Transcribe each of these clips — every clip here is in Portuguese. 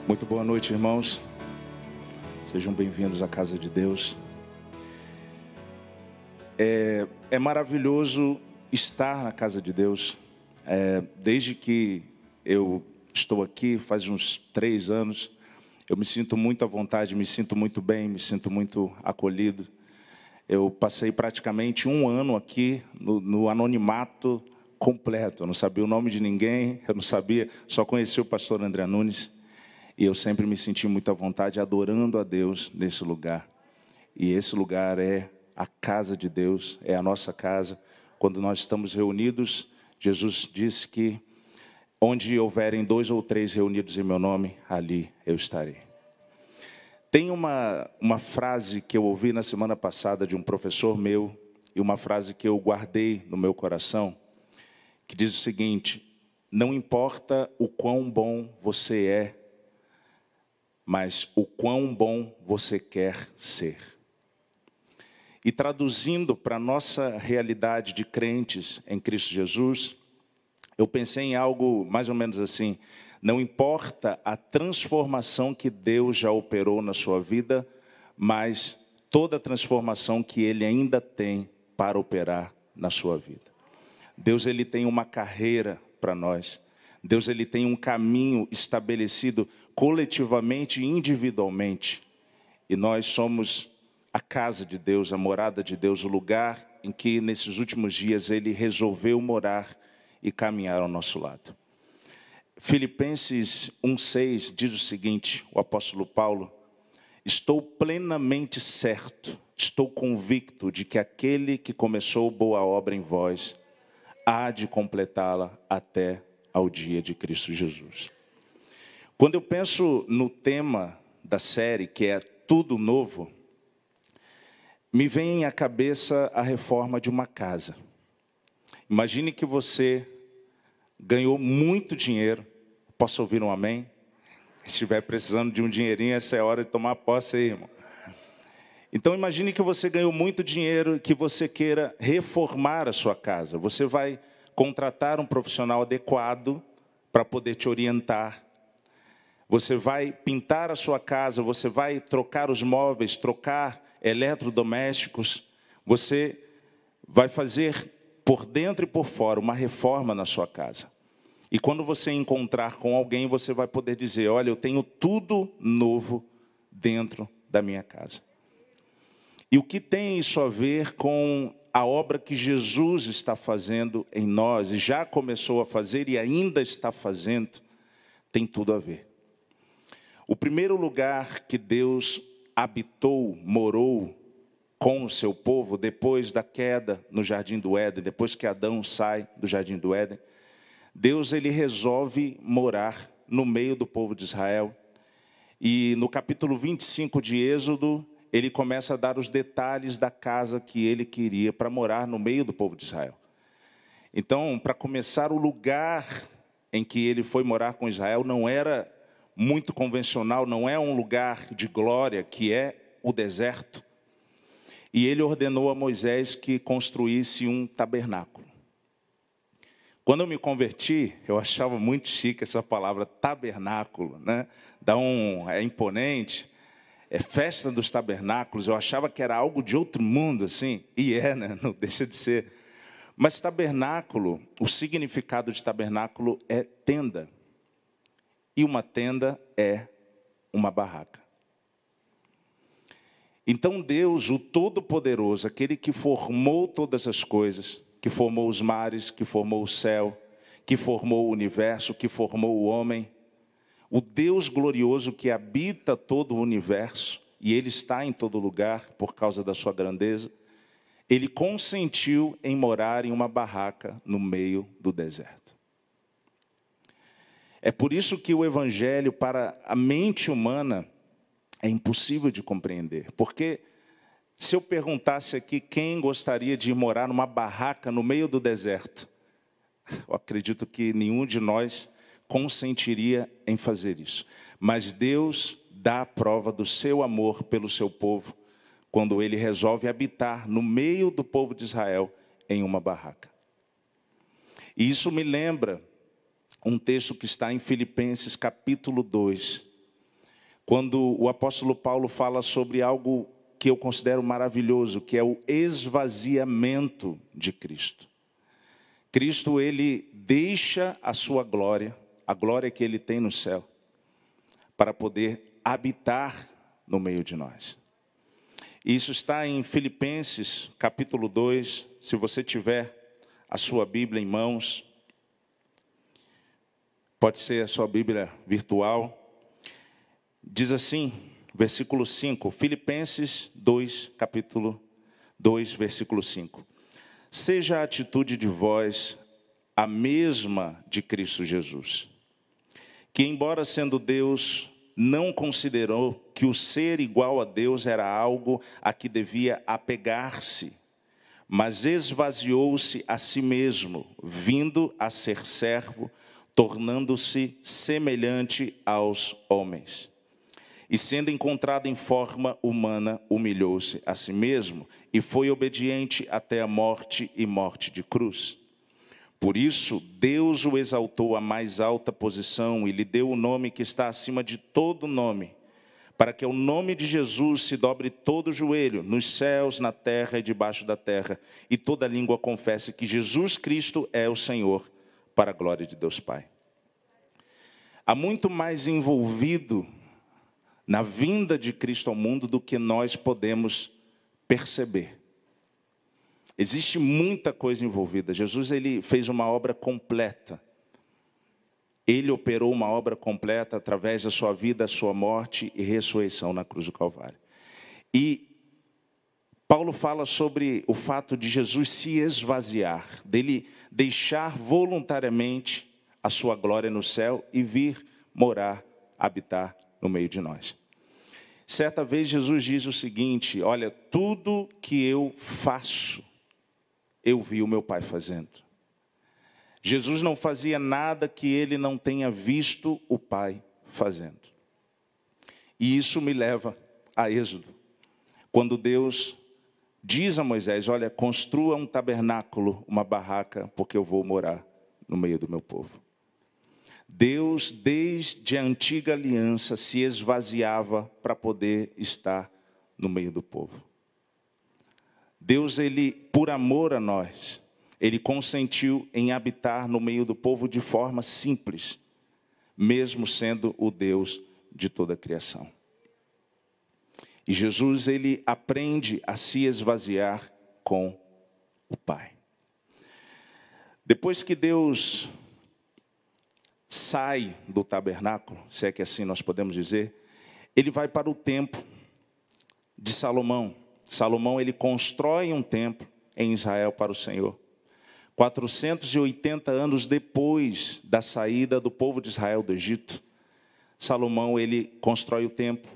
Muito boa noite, irmãos. Sejam bem-vindos à casa de Deus. É maravilhoso estar na casa de Deus. Desde que eu estou aqui, faz uns 3 anos, eu me sinto muito à vontade, me sinto muito bem, me sinto muito acolhido. Eu passei praticamente 1 ano aqui no anonimato completo. Eu não sabia o nome de ninguém, eu não sabia, só conheci o pastor André Nunes. E eu sempre me senti muito à vontade, adorando a Deus nesse lugar. E esse lugar é a casa de Deus, é a nossa casa. Quando nós estamos reunidos, Jesus disse que onde houverem 2 ou 3 reunidos em meu nome, ali eu estarei. Tem uma frase que eu ouvi na semana passada de um professor meu, e uma frase que eu guardei no meu coração, que diz o seguinte: não importa o quão bom você é, mas o quão bom você quer ser. E traduzindo para a nossa realidade de crentes em Cristo Jesus, eu pensei em algo mais ou menos assim: não importa a transformação que Deus já operou na sua vida, mas toda a transformação que Ele ainda tem para operar na sua vida. Deus, Ele tem uma carreira para nós. Deus, Ele tem um caminho estabelecido coletivamente e individualmente. E nós somos a casa de Deus, a morada de Deus, o lugar em que nesses últimos dias Ele resolveu morar e caminhar ao nosso lado. Filipenses 1,6 diz o seguinte, o apóstolo Paulo: estou plenamente certo, estou convicto de que aquele que começou boa obra em vós há de completá-la até ao dia de Cristo Jesus. Quando eu penso no tema da série, que é tudo novo, me vem à cabeça a reforma de uma casa. Imagine que você ganhou muito dinheiro. Posso ouvir um amém? Se estiver precisando de um dinheirinho, essa é a hora de tomar posse aí, irmão. Então imagine que você ganhou muito dinheiro e que você queira reformar a sua casa. Você vai contratar um profissional adequado para poder te orientar. Você vai pintar a sua casa, você vai trocar os móveis, trocar eletrodomésticos. Você vai fazer por dentro e por fora uma reforma na sua casa. E quando você encontrar com alguém, você vai poder dizer: olha, eu tenho tudo novo dentro da minha casa. E o que tem isso a ver com a obra que Jesus está fazendo em nós, e já começou a fazer e ainda está fazendo, tem tudo a ver. O primeiro lugar que Deus habitou, morou com o seu povo, depois da queda no Jardim do Éden, depois que Adão sai do Jardim do Éden, Deus, ele resolve morar no meio do povo de Israel. E no capítulo 25 de Êxodo, ele começa a dar os detalhes da casa que ele queria para morar no meio do povo de Israel. Então, para começar, o lugar em que ele foi morar com Israel não era muito convencional, não é um lugar de glória, que é o deserto. E ele ordenou a Moisés que construísse um tabernáculo. Quando eu me converti, eu achava muito chique essa palavra tabernáculo, né? É imponente. É festa dos tabernáculos, eu achava que era algo de outro mundo, assim, e né? Não deixa de ser. Mas tabernáculo, o significado de tabernáculo é tenda. E uma tenda é uma barraca. Então Deus, o Todo-Poderoso, aquele que formou todas as coisas, que formou os mares, que formou o céu, que formou o universo, que formou o homem, o Deus glorioso que habita todo o universo, e Ele está em todo lugar por causa da sua grandeza, Ele consentiu em morar em uma barraca no meio do deserto. É por isso que o Evangelho, para a mente humana, é impossível de compreender. Porque se eu perguntasse aqui quem gostaria de ir morar numa barraca no meio do deserto, eu acredito que nenhum de nós consentiria em fazer isso. Mas Deus dá a prova do seu amor pelo seu povo, quando Ele resolve habitar no meio do povo de Israel em uma barraca. E isso me lembra um texto que está em Filipenses capítulo 2, quando o apóstolo Paulo fala sobre algo que eu considero maravilhoso, que é o esvaziamento de Cristo. Cristo, ele deixa a sua glória, a glória que ele tem no céu, para poder habitar no meio de nós. Isso está em Filipenses, capítulo 2, se você tiver a sua Bíblia em mãos, pode ser a sua Bíblia virtual. Diz assim, versículo 5, Filipenses 2, capítulo 2, versículo 5. Seja a atitude de vós a mesma de Cristo Jesus, que embora sendo Deus, não considerou que o ser igual a Deus era algo a que devia apegar-se, mas esvaziou-se a si mesmo, vindo a ser servo, tornando-se semelhante aos homens. E sendo encontrado em forma humana, humilhou-se a si mesmo e foi obediente até a morte e morte de cruz. Por isso, Deus o exaltou à mais alta posição e lhe deu o nome que está acima de todo nome, para que ao nome de Jesus se dobre todo o joelho, nos céus, na terra e debaixo da terra, e toda língua confesse que Jesus Cristo é o Senhor, para a glória de Deus Pai. Há muito mais envolvido na vinda de Cristo ao mundo do que nós podemos perceber. Existe muita coisa envolvida. Jesus, ele fez uma obra completa. Ele operou uma obra completa através da sua vida, sua morte e ressurreição na cruz do Calvário. E Paulo fala sobre o fato de Jesus se esvaziar, dele deixar voluntariamente a sua glória no céu e vir morar, habitar no meio de nós. Certa vez Jesus diz o seguinte, olha, tudo que eu faço, eu vi o meu Pai fazendo. Jesus não fazia nada que ele não tenha visto o Pai fazendo. E isso me leva a Êxodo, quando Deus diz a Moisés, olha, construa um tabernáculo, uma barraca, porque eu vou morar no meio do meu povo. Deus, desde a antiga aliança, se esvaziava para poder estar no meio do povo. Deus, ele, por amor a nós, ele consentiu em habitar no meio do povo de forma simples, mesmo sendo o Deus de toda a criação. E Jesus, ele aprende a se esvaziar com o Pai. Depois que Deus sai do tabernáculo, se é que assim nós podemos dizer, ele vai para o templo de Salomão. Salomão, ele constrói um templo em Israel para o Senhor. 480 anos depois da saída do povo de Israel do Egito, Salomão, ele constrói o templo.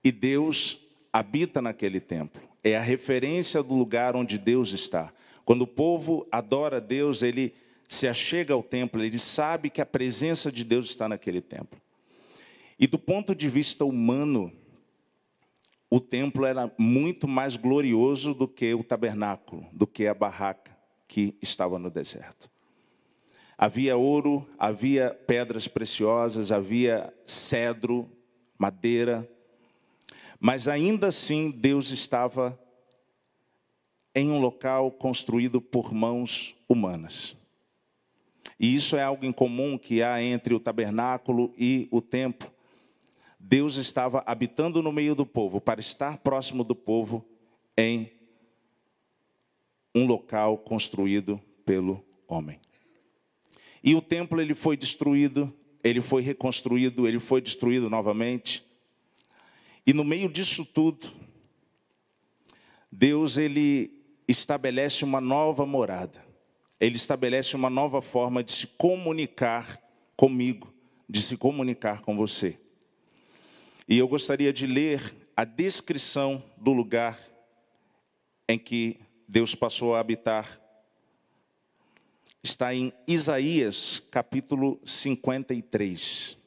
E Deus habita naquele templo. É a referência do lugar onde Deus está. Quando o povo adora a Deus, ele se achega ao templo, ele sabe que a presença de Deus está naquele templo. E do ponto de vista humano, o templo era muito mais glorioso do que o tabernáculo, do que a barraca que estava no deserto. Havia ouro, havia pedras preciosas, havia cedro, madeira, mas ainda assim Deus estava em um local construído por mãos humanas. E isso é algo em comum que há entre o tabernáculo e o templo. Deus estava habitando no meio do povo, para estar próximo do povo em um local construído pelo homem. E o templo, ele foi destruído, ele foi reconstruído, ele foi destruído novamente. E no meio disso tudo, Deus, ele estabelece uma nova morada. Ele estabelece uma nova forma de se comunicar comigo, de se comunicar com você. E eu gostaria de ler a descrição do lugar em que Deus passou a habitar. Está em Isaías, capítulo 53.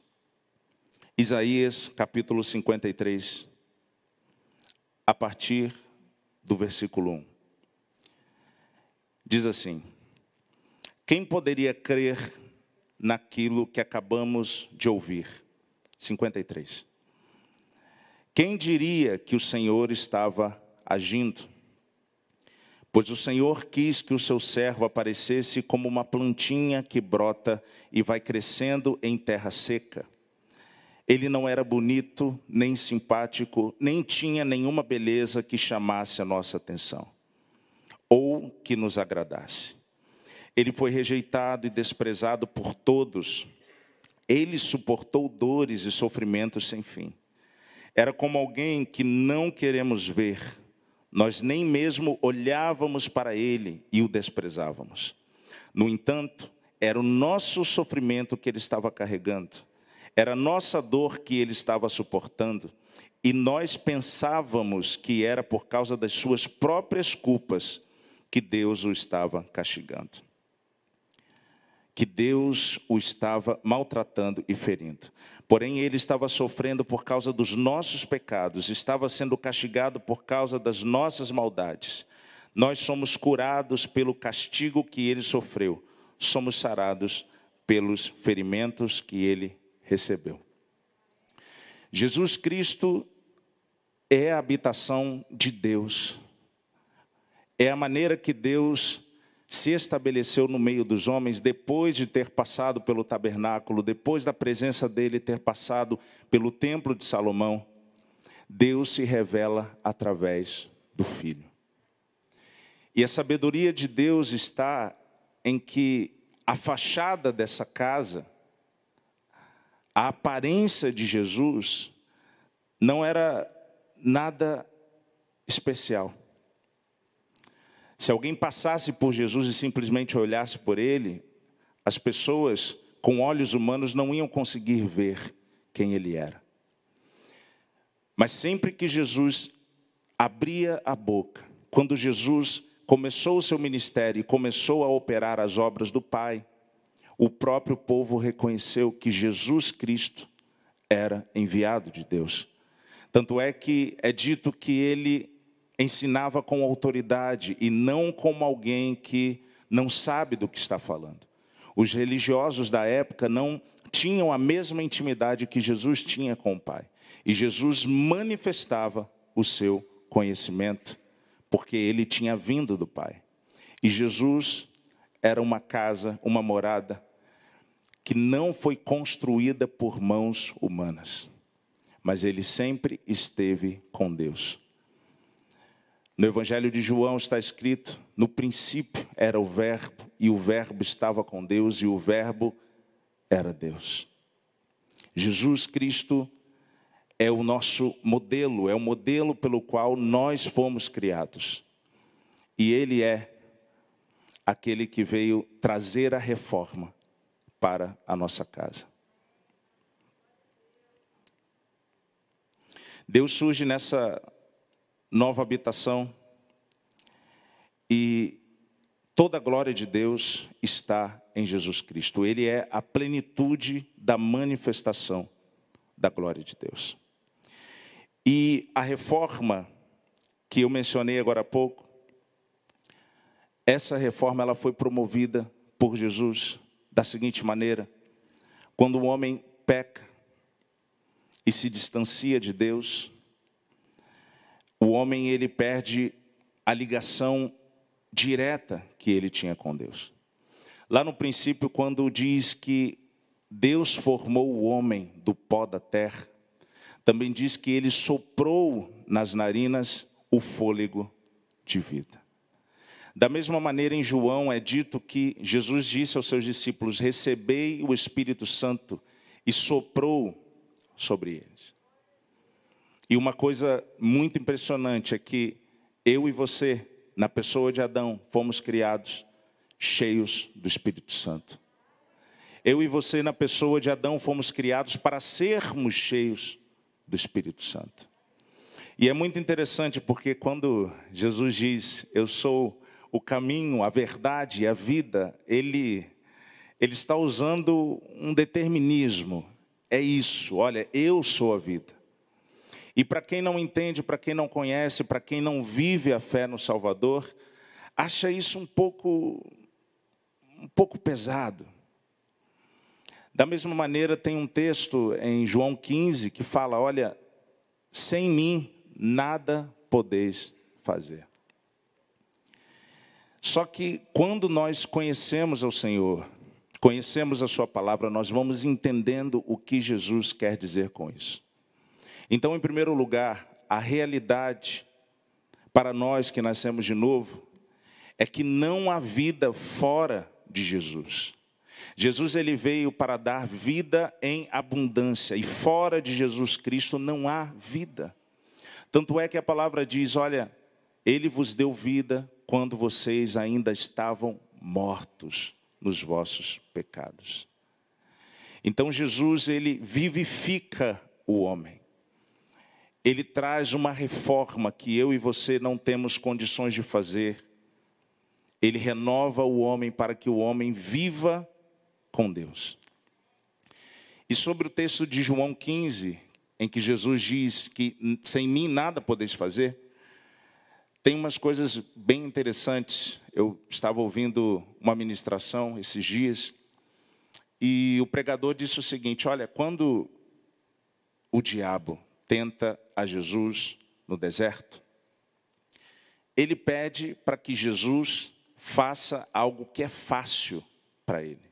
Isaías, capítulo 53, a partir do versículo 1. Diz assim: quem poderia crer naquilo que acabamos de ouvir? 53. Quem diria que o Senhor estava agindo? Pois o Senhor quis que o seu servo aparecesse como uma plantinha que brota e vai crescendo em terra seca. Ele não era bonito, nem simpático, nem tinha nenhuma beleza que chamasse a nossa atenção, ou que nos agradasse. Ele foi rejeitado e desprezado por todos. Ele suportou dores e sofrimentos sem fim. Era como alguém que não queremos ver. Nós nem mesmo olhávamos para ele e o desprezávamos. No entanto, era o nosso sofrimento que ele estava carregando. Era a nossa dor que ele estava suportando. E nós pensávamos que era por causa das suas próprias culpas que Deus o estava castigando. Que Deus o estava maltratando e ferindo. Porém, ele estava sofrendo por causa dos nossos pecados, estava sendo castigado por causa das nossas maldades. Nós somos curados pelo castigo que ele sofreu, somos sarados pelos ferimentos que ele recebeu. Jesus Cristo é a habitação de Deus. É a maneira que Deus se estabeleceu no meio dos homens depois de ter passado pelo tabernáculo, depois da presença dele ter passado pelo templo de Salomão. Deus se revela através do Filho. E a sabedoria de Deus está em que a fachada dessa casa, a aparência de Jesus, não era nada especial. Se alguém passasse por Jesus e simplesmente olhasse por ele, as pessoas com olhos humanos não iam conseguir ver quem ele era. Mas sempre que Jesus abria a boca, quando Jesus começou o seu ministério e começou a operar as obras do Pai, o próprio povo reconheceu que Jesus Cristo era enviado de Deus. Tanto é que é dito que ele ensinava com autoridade e não como alguém que não sabe do que está falando. Os religiosos da época não tinham a mesma intimidade que Jesus tinha com o Pai. E Jesus manifestava o seu conhecimento, porque ele tinha vindo do Pai. E Jesus era uma casa, uma morada, que não foi construída por mãos humanas, mas ele sempre esteve com Deus. No Evangelho de João está escrito: no princípio era o Verbo, e o Verbo estava com Deus, e o Verbo era Deus. Jesus Cristo é o nosso modelo, é o modelo pelo qual nós fomos criados. E ele é aquele que veio trazer a reforma para a nossa casa. Deus surge nessa nova habitação e toda a glória de Deus está em Jesus Cristo. Ele é a plenitude da manifestação da glória de Deus. E a reforma que eu mencionei agora há pouco, essa reforma ela foi promovida por Jesus da seguinte maneira: quando o homem peca e se distancia de Deus, o homem ele perde a ligação direta que ele tinha com Deus. Lá no princípio, quando diz que Deus formou o homem do pó da terra, também diz que ele soprou nas narinas o fôlego de vida. Da mesma maneira, em João é dito que Jesus disse aos seus discípulos: recebei o Espírito Santo, e soprou sobre eles. E uma coisa muito impressionante é que eu e você, na pessoa de Adão, fomos criados cheios do Espírito Santo. Eu e você, na pessoa de Adão, fomos criados para sermos cheios do Espírito Santo. E é muito interessante porque quando Jesus diz: eu sou o caminho, a verdade e a vida, ele está usando um determinismo. É isso, olha, eu sou a vida. E para quem não entende, para quem não conhece, para quem não vive a fé no Salvador, acha isso um pouco pesado. Da mesma maneira, tem um texto em João 15 que fala, olha, sem mim nada podeis fazer. Só que quando nós conhecemos ao Senhor, conhecemos a sua palavra, nós vamos entendendo o que Jesus quer dizer com isso. Então, em primeiro lugar, a realidade para nós que nascemos de novo é que não há vida fora de Jesus. Jesus ele veio para dar vida em abundância e fora de Jesus Cristo não há vida. Tanto é que a palavra diz, olha, ele vos deu vida quando vocês ainda estavam mortos nos vossos pecados. Então Jesus ele vivifica o homem. Ele traz uma reforma que eu e você não temos condições de fazer. Ele renova o homem para que o homem viva com Deus. E sobre o texto de João 15, em que Jesus diz que sem mim nada podeis fazer, tem umas coisas bem interessantes. Eu estava ouvindo uma ministração esses dias, e o pregador disse o seguinte, olha, quando o diabo tenta a Jesus no deserto, ele pede para que Jesus faça algo que é fácil para ele.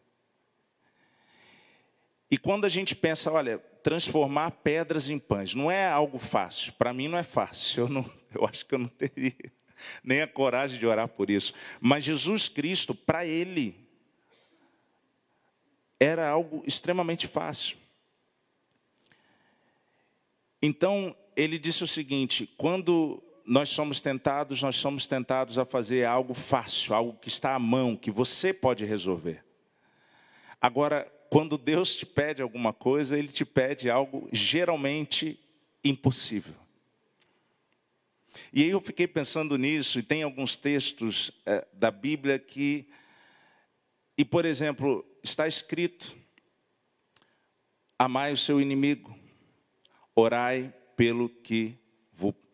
E quando a gente pensa, olha, transformar pedras em pães, não é algo fácil. Para mim não é fácil, eu acho que eu não teria nem a coragem de orar por isso. Mas Jesus Cristo, para ele, era algo extremamente fácil. Então, ele disse o seguinte, quando nós somos tentados a fazer algo fácil, algo que está à mão, que você pode resolver. Agora, quando Deus te pede alguma coisa, Ele te pede algo geralmente impossível. E aí eu fiquei pensando nisso, e tem alguns textos da Bíblia que... E, por exemplo, está escrito, amai o seu inimigo, orai pelo que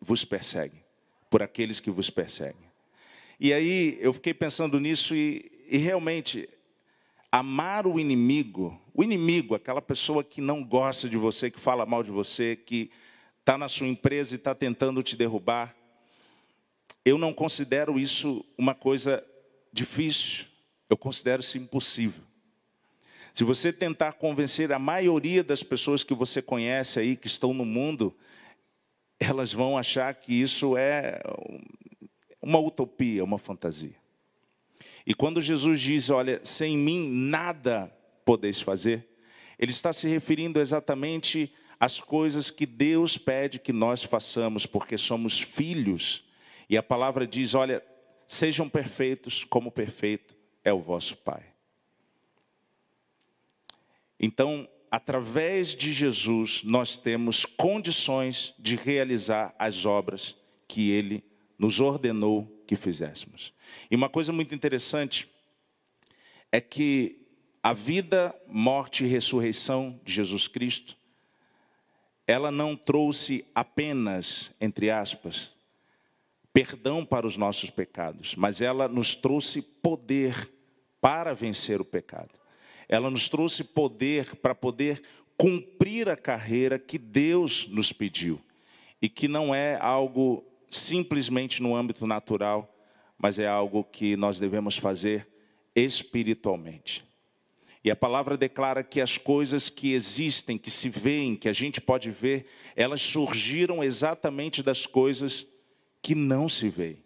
vos persegue, por aqueles que vos perseguem. E aí eu fiquei pensando nisso e realmente... Amar o inimigo, aquela pessoa que não gosta de você, que fala mal de você, que está na sua empresa e está tentando te derrubar, eu não considero isso uma coisa difícil, eu considero isso impossível. Se você tentar convencer a maioria das pessoas que você conhece aí, que estão no mundo, elas vão achar que isso é uma utopia, uma fantasia. E quando Jesus diz, olha, sem mim nada podeis fazer, ele está se referindo exatamente às coisas que Deus pede que nós façamos, porque somos filhos. E a palavra diz, olha, sejam perfeitos como perfeito é o vosso Pai. Então, através de Jesus, nós temos condições de realizar as obras que Ele nos ordenou que fizéssemos. E uma coisa muito interessante é que a vida, morte e ressurreição de Jesus Cristo, ela não trouxe apenas, entre aspas, perdão para os nossos pecados, mas ela nos trouxe poder para vencer o pecado. Ela nos trouxe poder para poder cumprir a carreira que Deus nos pediu. E que não é algo simplesmente no âmbito natural, mas é algo que nós devemos fazer espiritualmente. E a palavra declara que as coisas que existem, que se veem, que a gente pode ver, elas surgiram exatamente das coisas que não se veem.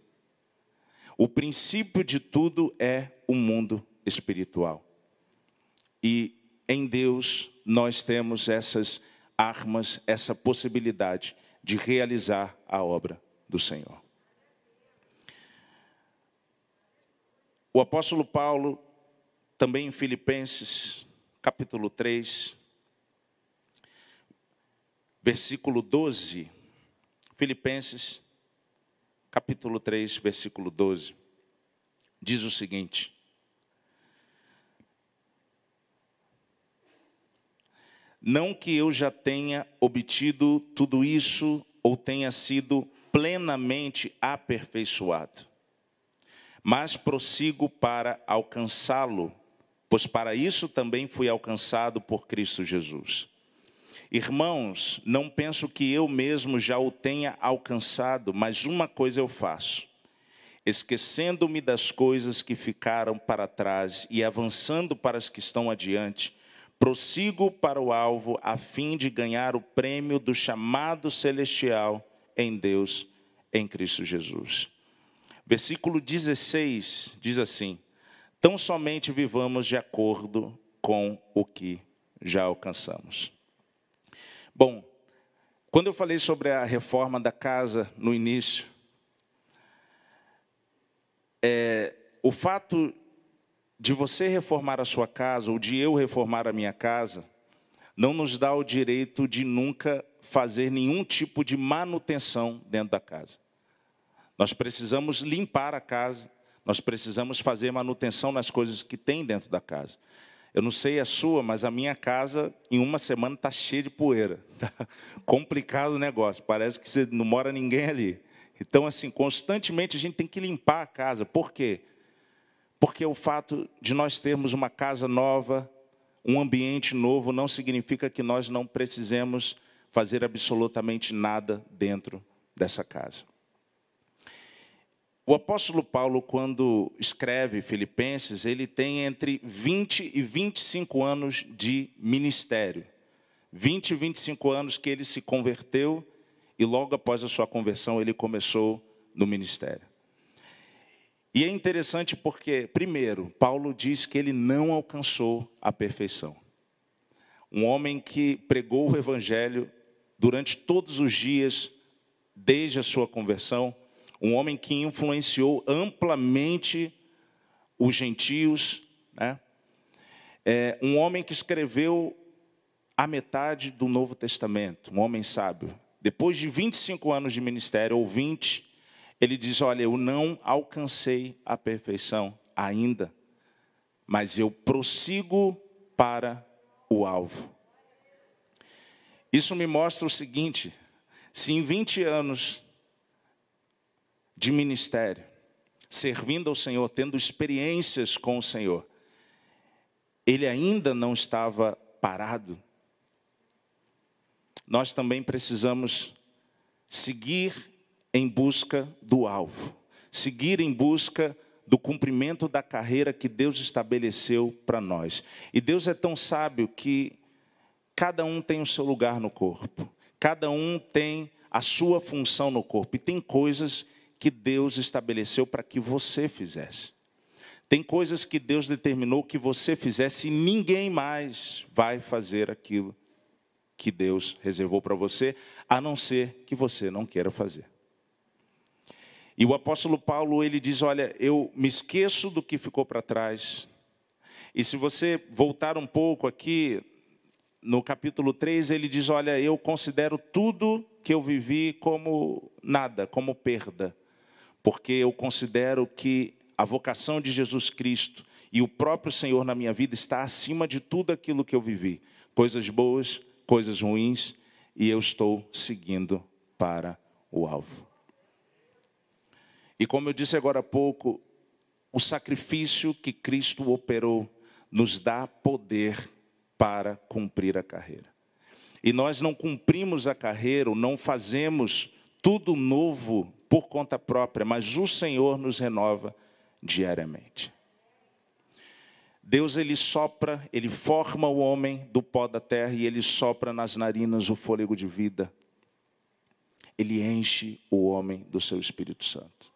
O princípio de tudo é o mundo espiritual. E em Deus nós temos essas armas, essa possibilidade de realizar a obra do Senhor. O apóstolo Paulo, também em Filipenses, capítulo 3, versículo 12, Filipenses, capítulo 3, versículo 12, diz o seguinte: não que eu já tenha obtido tudo isso ou tenha sido plenamente aperfeiçoado, mas prossigo para alcançá-lo pois para isso também fui alcançado por Cristo Jesus. Irmãos, não penso que eu mesmo já o tenha alcançado, mas uma coisa eu faço, esquecendo-me das coisas que ficaram para trás e avançando para as que estão adiante, prossigo para o alvo a fim de ganhar o prêmio do chamado celestial em Deus, em Cristo Jesus. Versículo 16 diz assim: tão somente vivamos de acordo com o que já alcançamos. Bom, quando eu falei sobre a reforma da casa no início, o fato de você reformar a sua casa, ou de eu reformar a minha casa, não nos dá o direito de nunca fazer nenhum tipo de manutenção dentro da casa. Nós precisamos limpar a casa, nós precisamos fazer manutenção nas coisas que tem dentro da casa. Eu não sei a sua, mas a minha casa, em uma semana, está cheia de poeira. Tá complicado o negócio, parece que não mora ninguém ali. Então, assim, constantemente a gente tem que limpar a casa. Por quê? Porque o fato de nós termos uma casa nova, um ambiente novo, não significa que nós não precisemos fazer absolutamente nada dentro dessa casa. O apóstolo Paulo, quando escreve Filipenses, ele tem entre 20 e 25 anos de ministério. 20 e 25 anos que ele se converteu e logo após a sua conversão ele começou no ministério. E é interessante porque, primeiro, Paulo diz que ele não alcançou a perfeição. Um homem que pregou o evangelho durante todos os dias, desde a sua conversão, um homem que influenciou amplamente os gentios, né? Um homem que escreveu a metade do Novo Testamento, um homem sábio. Depois de 25 anos de ministério, ou 20, ele diz, olha, eu não alcancei a perfeição ainda, mas eu prossigo para o alvo. Isso me mostra o seguinte, se em 20 anos de ministério, servindo ao Senhor, tendo experiências com o Senhor, ele ainda não estava parado, nós também precisamos seguir em busca do alvo, seguir em busca do cumprimento da carreira que Deus estabeleceu para nós. E Deus é tão sábio que cada um tem o seu lugar no corpo, cada um tem a sua função no corpo, e tem coisas que Deus estabeleceu para que você fizesse. Tem coisas que Deus determinou que você fizesse e ninguém mais vai fazer aquilo que Deus reservou para você, a não ser que você não queira fazer. E o apóstolo Paulo, ele diz, olha, eu me esqueço do que ficou para trás. E se você voltar um pouco aqui, no capítulo 3, ele diz, olha, eu considero tudo que eu vivi como nada, como perda. Porque eu considero que a vocação de Jesus Cristo e o próprio Senhor na minha vida está acima de tudo aquilo que eu vivi. Coisas boas, coisas ruins, e eu estou seguindo para o alvo. E como eu disse agora há pouco, o sacrifício que Cristo operou nos dá poder para cumprir a carreira. E nós não cumprimos a carreira, não fazemos tudo novo por conta própria, mas o Senhor nos renova diariamente. Deus, ele sopra, ele forma o homem do pó da terra e ele sopra nas narinas o fôlego de vida. Ele enche o homem do seu Espírito Santo.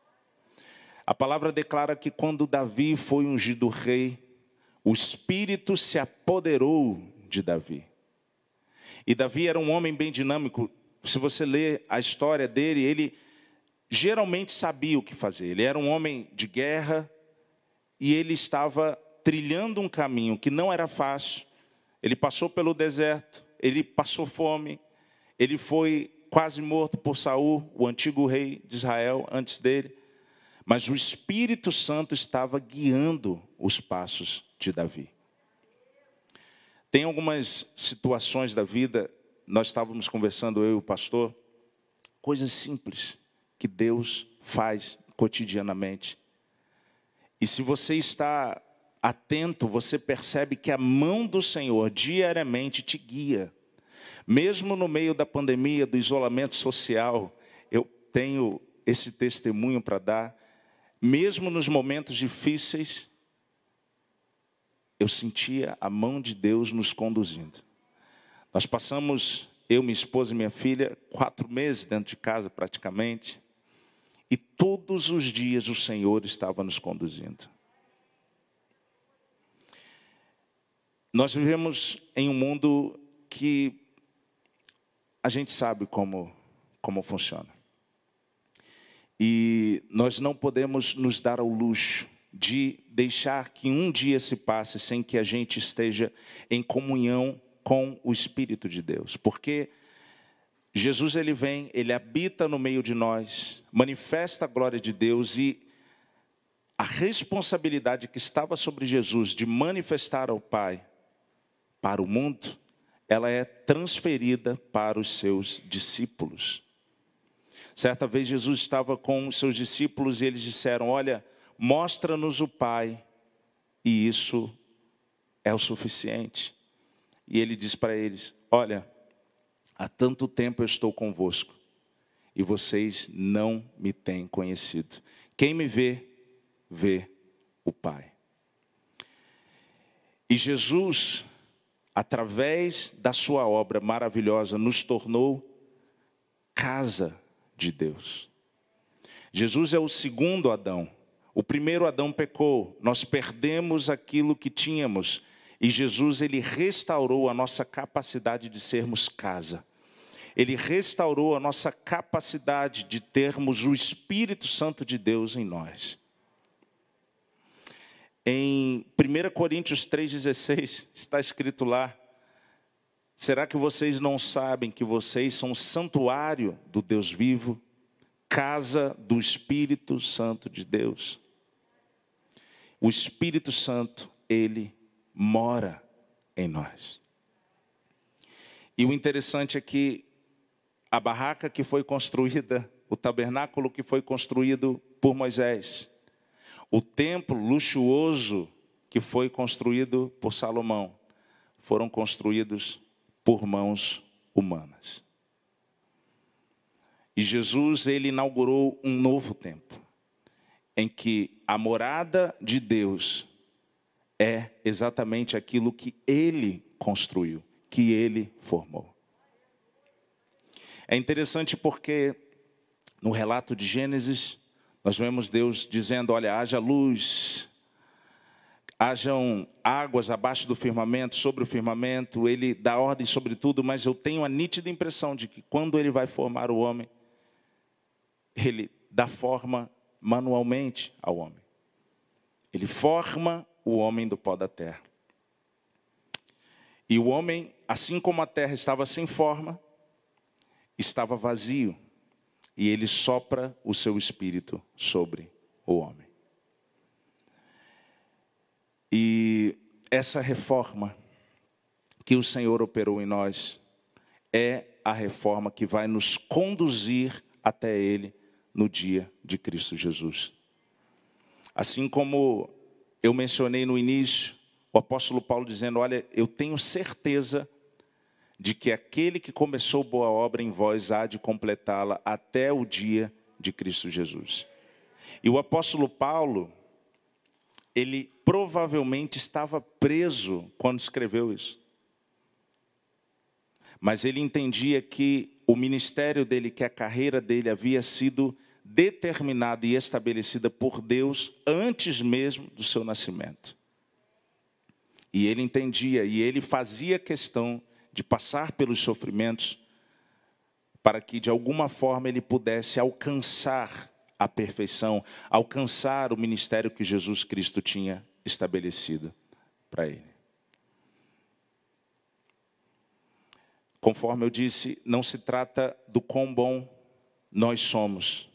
A palavra declara que quando Davi foi ungido rei, o Espírito se apoderou de Davi. E Davi era um homem bem dinâmico. Se você ler a história dele, ele geralmente sabia o que fazer. Ele era um homem de guerra e ele estava trilhando um caminho que não era fácil. Ele passou pelo deserto, ele passou fome, ele foi quase morto por Saul, o antigo rei de Israel, antes dele. Mas o Espírito Santo estava guiando os passos de Davi. Tem algumas situações da vida, nós estávamos conversando, eu e o pastor, coisas simples que Deus faz cotidianamente. E se você está atento, você percebe que a mão do Senhor diariamente te guia. Mesmo no meio da pandemia, do isolamento social, eu tenho esse testemunho para dar. Mesmo nos momentos difíceis, eu sentia a mão de Deus nos conduzindo. Nós passamos, eu, minha esposa e minha filha, 4 meses dentro de casa praticamente. E todos os dias o Senhor estava nos conduzindo. Nós vivemos em um mundo que a gente sabe como funciona. E nós não podemos nos dar ao luxo de deixar que um dia se passe sem que a gente esteja em comunhão com o Espírito de Deus. Porque Jesus, ele vem, ele habita no meio de nós, manifesta a glória de Deus e a responsabilidade que estava sobre Jesus de manifestar ao Pai para o mundo, ela é transferida para os seus discípulos. Certa vez Jesus estava com os seus discípulos e eles disseram: olha, mostra-nos o Pai e isso é o suficiente. E ele diz para eles: olha, há tanto tempo eu estou convosco e vocês não me têm conhecido. Quem me vê, vê o Pai. E Jesus, através da sua obra maravilhosa, nos tornou casa de Deus. Jesus é o segundo Adão. O primeiro Adão pecou, nós perdemos aquilo que tínhamos. E Jesus, ele restaurou a nossa capacidade de sermos casa. Ele restaurou a nossa capacidade de termos o Espírito Santo de Deus em nós. Em 1 Coríntios 3,16, está escrito lá: será que vocês não sabem que vocês são santuário do Deus vivo, casa do Espírito Santo de Deus? O Espírito Santo, ele mora em nós. E o interessante é que a barraca que foi construída, o tabernáculo que foi construído por Moisés, o templo luxuoso que foi construído por Salomão, foram construídos por mãos humanas. E Jesus, ele inaugurou um novo tempo, em que a morada de Deus é exatamente aquilo que ele construiu, que ele formou. É interessante porque no relato de Gênesis, nós vemos Deus dizendo: olha, haja luz, hajam águas abaixo do firmamento, sobre o firmamento, ele dá ordem sobre tudo, mas eu tenho a nítida impressão de que quando ele vai formar o homem, ele dá forma manualmente ao homem. Ele forma o homem do pó da terra. E o homem, assim como a terra estava sem forma, estava vazio. E ele sopra o seu espírito sobre o homem. E essa reforma que o Senhor operou em nós é a reforma que vai nos conduzir até Ele no dia de Cristo Jesus. Assim como eu mencionei no início, o apóstolo Paulo dizendo: olha, eu tenho certeza de que aquele que começou boa obra em vós há de completá-la até o dia de Cristo Jesus. E o apóstolo Paulo, ele provavelmente estava preso quando escreveu isso. Mas ele entendia que o ministério dele, que a carreira dele havia sido determinada e estabelecida por Deus antes mesmo do seu nascimento. E ele entendia, e ele fazia questão de passar pelos sofrimentos para que de alguma forma ele pudesse alcançar a perfeição, alcançar o ministério que Jesus Cristo tinha estabelecido para ele. Conforme eu disse, não se trata do quão bom nós somos,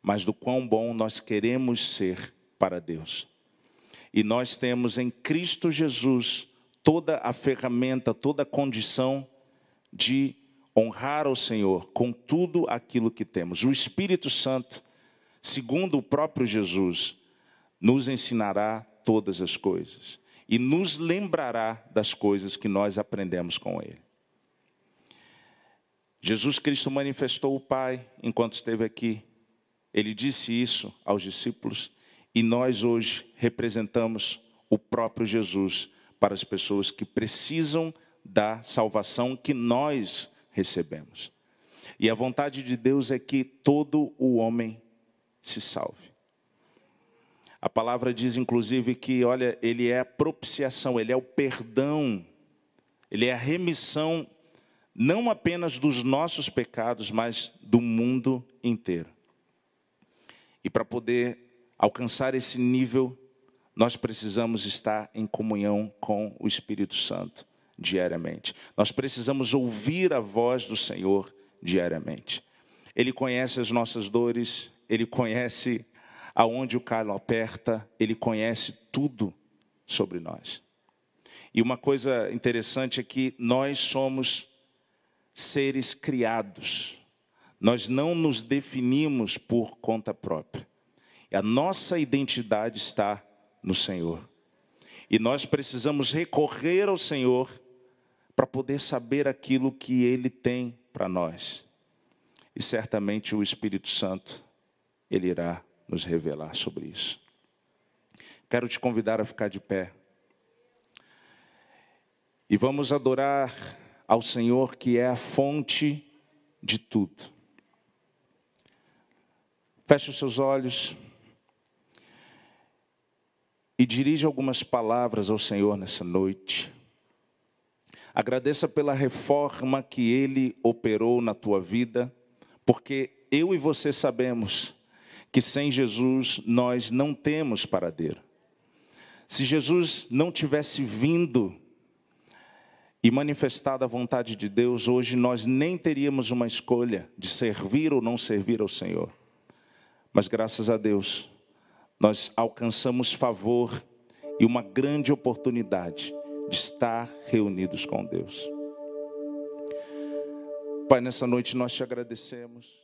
mas do quão bom nós queremos ser para Deus. E nós temos em Cristo Jesus toda a ferramenta, toda a condição de honrar ao Senhor com tudo aquilo que temos. O Espírito Santo, segundo o próprio Jesus, nos ensinará todas as coisas e nos lembrará das coisas que nós aprendemos com Ele. Jesus Cristo manifestou o Pai enquanto esteve aqui. Ele disse isso aos discípulos e nós hoje representamos o próprio Jesus para as pessoas que precisam da salvação que nós recebemos. E a vontade de Deus é que todo o homem se salve. A palavra diz, inclusive, que, olha, Ele é a propiciação, Ele é o perdão, Ele é a remissão, não apenas dos nossos pecados, mas do mundo inteiro. E para poder alcançar esse nível, nós precisamos estar em comunhão com o Espírito Santo diariamente. Nós precisamos ouvir a voz do Senhor diariamente. Ele conhece as nossas dores, Ele conhece aonde o calo aperta, Ele conhece tudo sobre nós. E uma coisa interessante é que nós somos seres criados. Nós não nos definimos por conta própria. A nossa identidade está no Senhor. E nós precisamos recorrer ao Senhor para poder saber aquilo que Ele tem para nós. E certamente o Espírito Santo, Ele irá nos revelar sobre isso. Quero te convidar a ficar de pé. E vamos adorar ao Senhor, que é a fonte de tudo. Feche os seus olhos e dirija algumas palavras ao Senhor nessa noite. Agradeça pela reforma que Ele operou na tua vida, porque eu e você sabemos que sem Jesus nós não temos paradeiro. Se Jesus não tivesse vindo e manifestado a vontade de Deus, hoje nós nem teríamos uma escolha de servir ou não servir ao Senhor. Mas graças a Deus, nós alcançamos favor e uma grande oportunidade de estar reunidos com Deus. Pai, nessa noite nós te agradecemos.